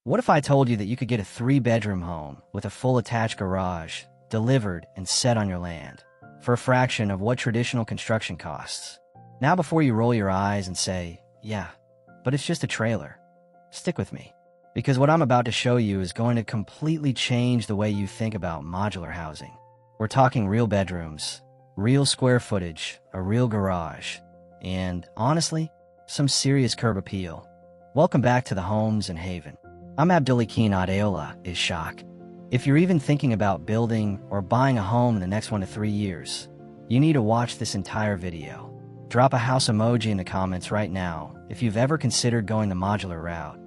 What if I told you that you could get a 3-bedroom home with a full attached garage delivered and set on your land for a fraction of what traditional construction costs? Now, before you roll your eyes and say, yeah, but it's just a trailer, stick with me, because what I'm about to show you is going to completely change the way you think about modular housing. We're talking real bedrooms, real square footage, a real garage, and honestly, some serious curb appeal. Welcome back to the Homes and Haven. I'm Abdulakin Adeola is Shock. If you're even thinking about building or buying a home in the next 1 to 3 years, you need to watch this entire video. Drop a house emoji in the comments right now if you've ever considered going the modular route.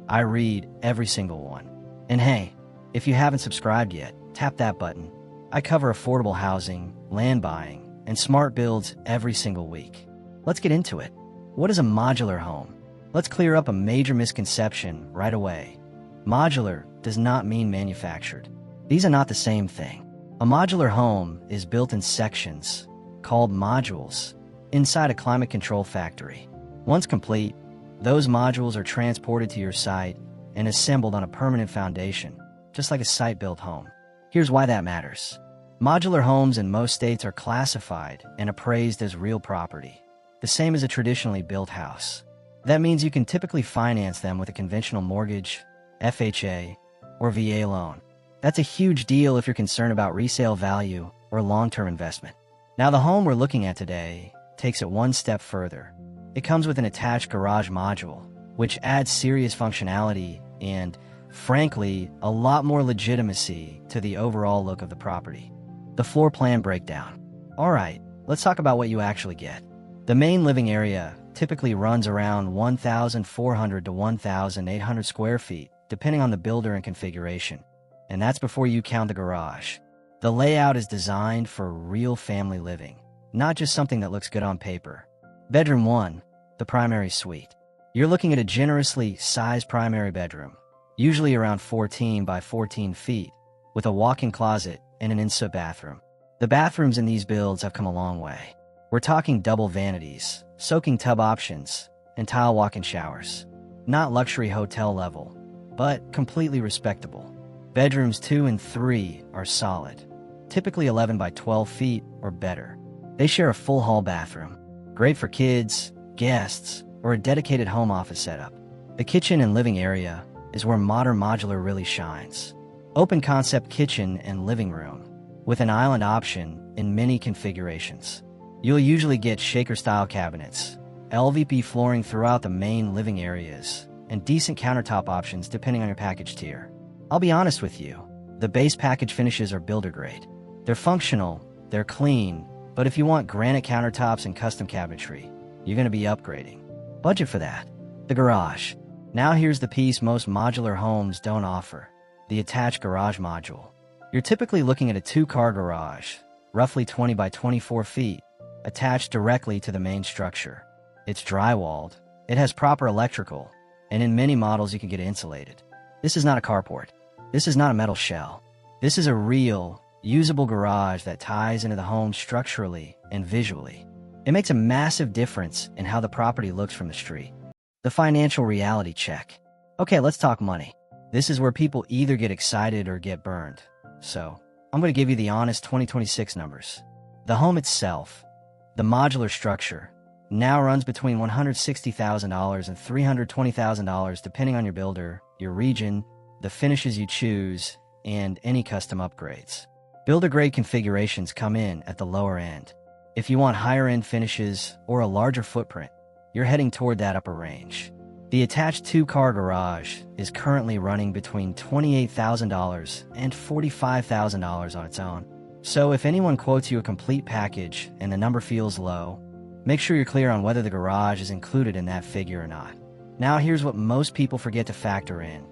I read every single one. And hey, if you haven't subscribed yet, tap that button. I cover affordable housing, land buying, and smart builds every single week. Let's get into it. What is a modular home? Let's clear up a major misconception right away. Modular does not mean manufactured. These are not the same thing. A modular home is built in sections, called modules, inside a climate control factory. Once complete, those modules are transported to your site and assembled on a permanent foundation, just like a site-built home. Here's why that matters. Modular homes in most states are classified and appraised as real property, the same as a traditionally built house. That means you can typically finance them with a conventional mortgage, FHA, or VA loan. That's a huge deal if you're concerned about resale value or long-term investment. Now, the home we're looking at today takes it one step further. It comes with an attached garage module, which adds serious functionality and, frankly, a lot more legitimacy to the overall look of the property. The floor plan breakdown. Alright, let's talk about what you actually get. The main living area typically runs around 1,400 to 1,800 square feet, depending on the builder and configuration. And that's before you count the garage. The layout is designed for real family living, not just something that looks good on paper. Bedroom 1, the primary suite. You're looking at a generously sized primary bedroom, usually around 14 by 14 feet, with a walk-in closet and an ensuite bathroom. The bathrooms in these builds have come a long way. We're talking double vanities, soaking tub options, and tile walk-in showers. Not luxury hotel level, but completely respectable. Bedrooms 2 and 3 are solid, typically 11 by 12 feet or better. They share a full hall bathroom, great for kids, guests, or a dedicated home office setup. The kitchen and living area is where modern modular really shines. Open concept kitchen and living room, with an island option in many configurations. You'll usually get shaker-style cabinets, LVP flooring throughout the main living areas, and decent countertop options depending on your package tier. I'll be honest with you, the base package finishes are builder grade. They're functional, they're clean, but if you want granite countertops and custom cabinetry, you're going to be upgrading. Budget for that. The garage. Now here's the piece most modular homes don't offer, the attached garage module. You're typically looking at a 2-car garage, roughly 20 by 24 feet, attached directly to the main structure. It's drywalled, it has proper electrical, and in many models you can get it insulated. This is not a carport. This is not a metal shell. This is a real, usable garage that ties into the home structurally and visually. It makes a massive difference in how the property looks from the street. The financial reality check. Okay, let's talk money. This is where people either get excited or get burned. So, I'm going to give you the honest 2026 numbers. The home itself, the modular structure, now runs between $160,000 and $320,000 depending on your builder, your region, the finishes you choose, and any custom upgrades. Builder-grade configurations come in at the lower end. If you want higher-end finishes or a larger footprint, you're heading toward that upper range. The attached 2-car garage is currently running between $28,000 and $45,000 on its own. So if anyone quotes you a complete package and the number feels low, make sure you're clear on whether the garage is included in that figure or not. Now here's what most people forget to factor in,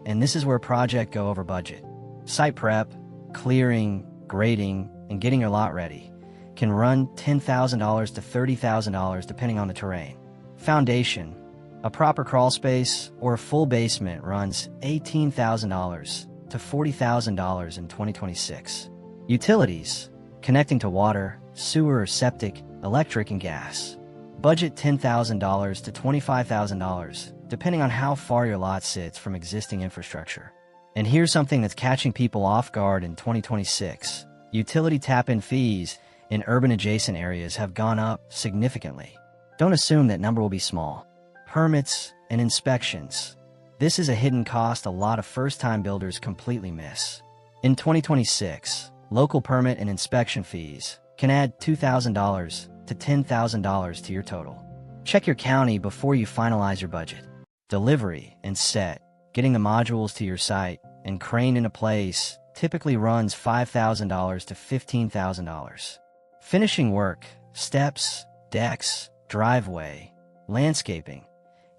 and this is where projects go over budget. Site prep, clearing, grading, and getting your lot ready can run $10,000 to $30,000 depending on the terrain. Foundation, a proper crawl space, or a full basement runs $18,000 to $40,000 in 2026. Utilities, connecting to water, sewer or septic, electric and gas. Budget $10,000 to $25,000 depending on how far your lot sits from existing infrastructure. And here's something that's catching people off guard in 2026. Utility tap-in fees in urban adjacent areas have gone up significantly. Don't assume that number will be small. Permits and inspections. This is a hidden cost a lot of first-time builders completely miss. In 2026, local permit and inspection fees can add $2,000 to $10,000 to your total. Check your county before you finalize your budget. Delivery and set, getting the modules to your site and craned into place typically runs $5,000 to $15,000. Finishing work, steps, decks, driveway, landscaping,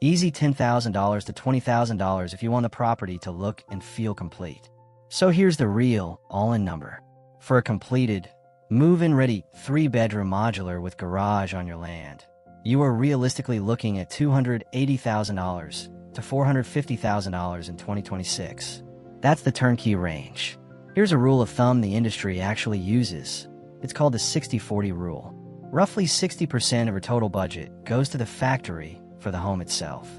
easy $10,000 to $20,000 if you want the property to look and feel complete. So here's the real, all-in number. For a completed, move-in ready 3-bedroom modular with garage on your land, you are realistically looking at $280,000 to $450,000 in 2026. That's the turnkey range. Here's a rule of thumb the industry actually uses. It's called the 60-40 rule. Roughly 60% of your total budget goes to the factory for the home itself.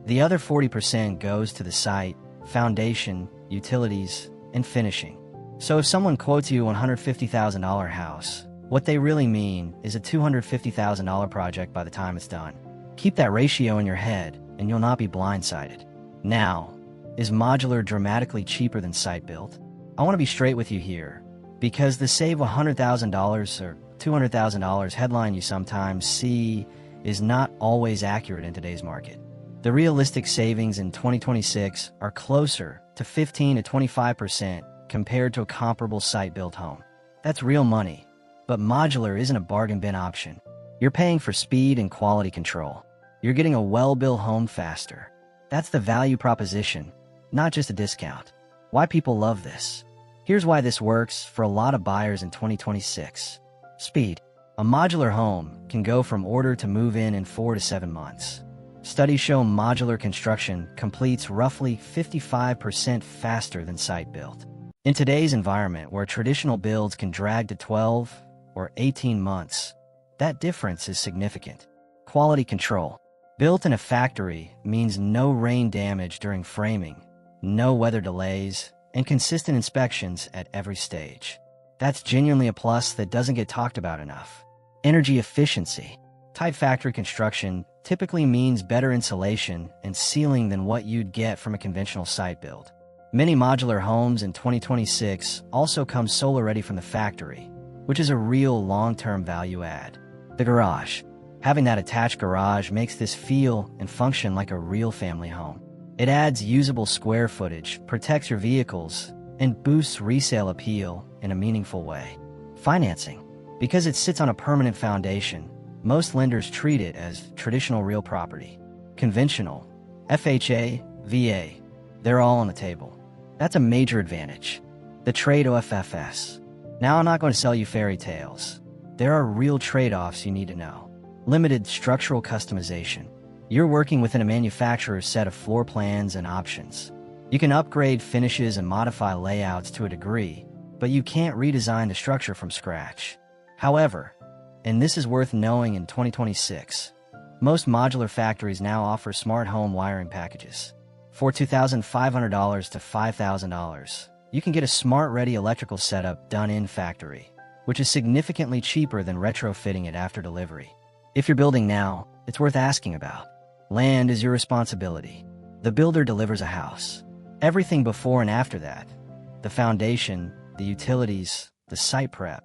The other 40% goes to the site, foundation, utilities, and finishing. So if someone quotes you a $150,000 house, what they really mean is a $250,000 project by the time it's done. Keep that ratio in your head, and you'll not be blindsided. Now, is modular dramatically cheaper than site-built? I want to be straight with you here, because the save $100,000 or $200,000 headline you sometimes see is not always accurate in today's market. The realistic savings in 2026 are closer to 15 to 25% compared to a comparable site-built home. That's real money, but modular isn't a bargain bin option. You're paying for speed and quality control. You're getting a well-built home faster. That's the value proposition, not just a discount. Why people love this? Here's why this works for a lot of buyers in 2026. Speed. A modular home can go from order to move in 4 to 7 months. Studies show modular construction completes roughly 55% faster than site-built. In today's environment where traditional builds can drag to 12 or 18 months, that difference is significant. Quality control. Built in a factory means no rain damage during framing, no weather delays, and consistent inspections at every stage. That's genuinely a plus that doesn't get talked about enough. Energy efficiency. Tight factory construction typically means better insulation and sealing than what you'd get from a conventional site build. Many modular homes in 2026 also come solar ready from the factory, which is a real long-term value add. The garage. Having that attached garage makes this feel and function like a real family home. It adds usable square footage, protects your vehicles, and boosts resale appeal in a meaningful way. Financing. Because it sits on a permanent foundation, most lenders treat it as traditional real property. Conventional, FHA, VA, they're all on the table. That's a major advantage. The trade OFFS. Now I'm not going to sell you fairy tales. There are real trade-offs you need to know. Limited structural customization. You're working within a manufacturer's set of floor plans and options. You can upgrade finishes and modify layouts to a degree, but you can't redesign the structure from scratch. However, and this is worth knowing in 2026, most modular factories now offer smart home wiring packages. For $2,500 to $5,000, you can get a smart-ready electrical setup done in factory, which is significantly cheaper than retrofitting it after delivery. If you're building now, it's worth asking about. Land is your responsibility. The builder delivers a house. Everything before and after that, the foundation, the utilities, the site prep,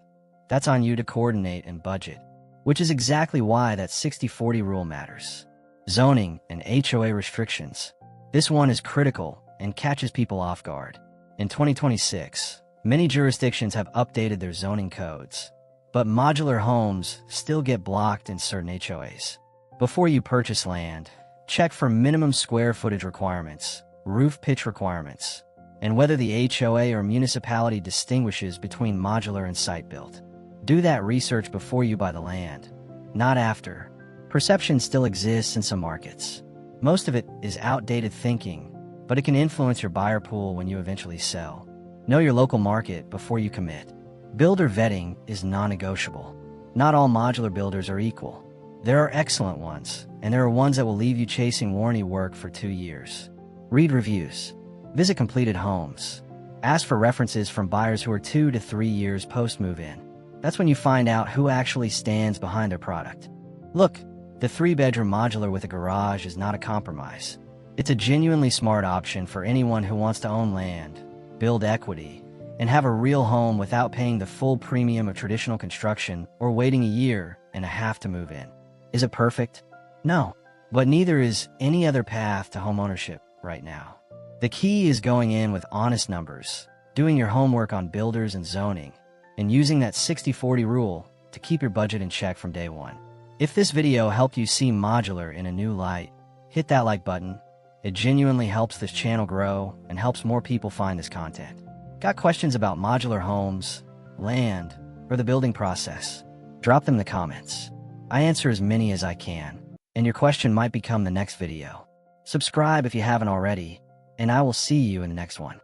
that's on you to coordinate and budget, which is exactly why that 60-40 rule matters. Zoning and HOA restrictions. This one is critical and catches people off guard. In 2026, many jurisdictions have updated their zoning codes, but modular homes still get blocked in certain HOAs. Before you purchase land, check for minimum square footage requirements, roof pitch requirements, and whether the HOA or municipality distinguishes between modular and site-built. Do that research before you buy the land, not after. Perception still exists in some markets. Most of it is outdated thinking, but it can influence your buyer pool when you eventually sell. Know your local market before you commit. Builder vetting is non-negotiable. Not all modular builders are equal. There are excellent ones, and there are ones that will leave you chasing warranty work for 2 years. Read reviews. Visit completed homes. Ask for references from buyers who are 2 to 3 years post-move-in. That's when you find out who actually stands behind their product. Look, the 3-bedroom modular with a garage is not a compromise. It's a genuinely smart option for anyone who wants to own land, build equity, and have a real home without paying the full premium of traditional construction or waiting a year and a half to move in. Is it perfect? No, but neither is any other path to homeownership right now. The key is going in with honest numbers, doing your homework on builders and zoning, and using that 60-40 rule to keep your budget in check from day one. If this video helped you see modular in a new light, hit that like button. It genuinely helps this channel grow and helps more people find this content. Got questions about modular homes, land, or the building process? Drop them in the comments. I answer as many as I can, and your question might become the next video. Subscribe if you haven't already, and I will see you in the next one.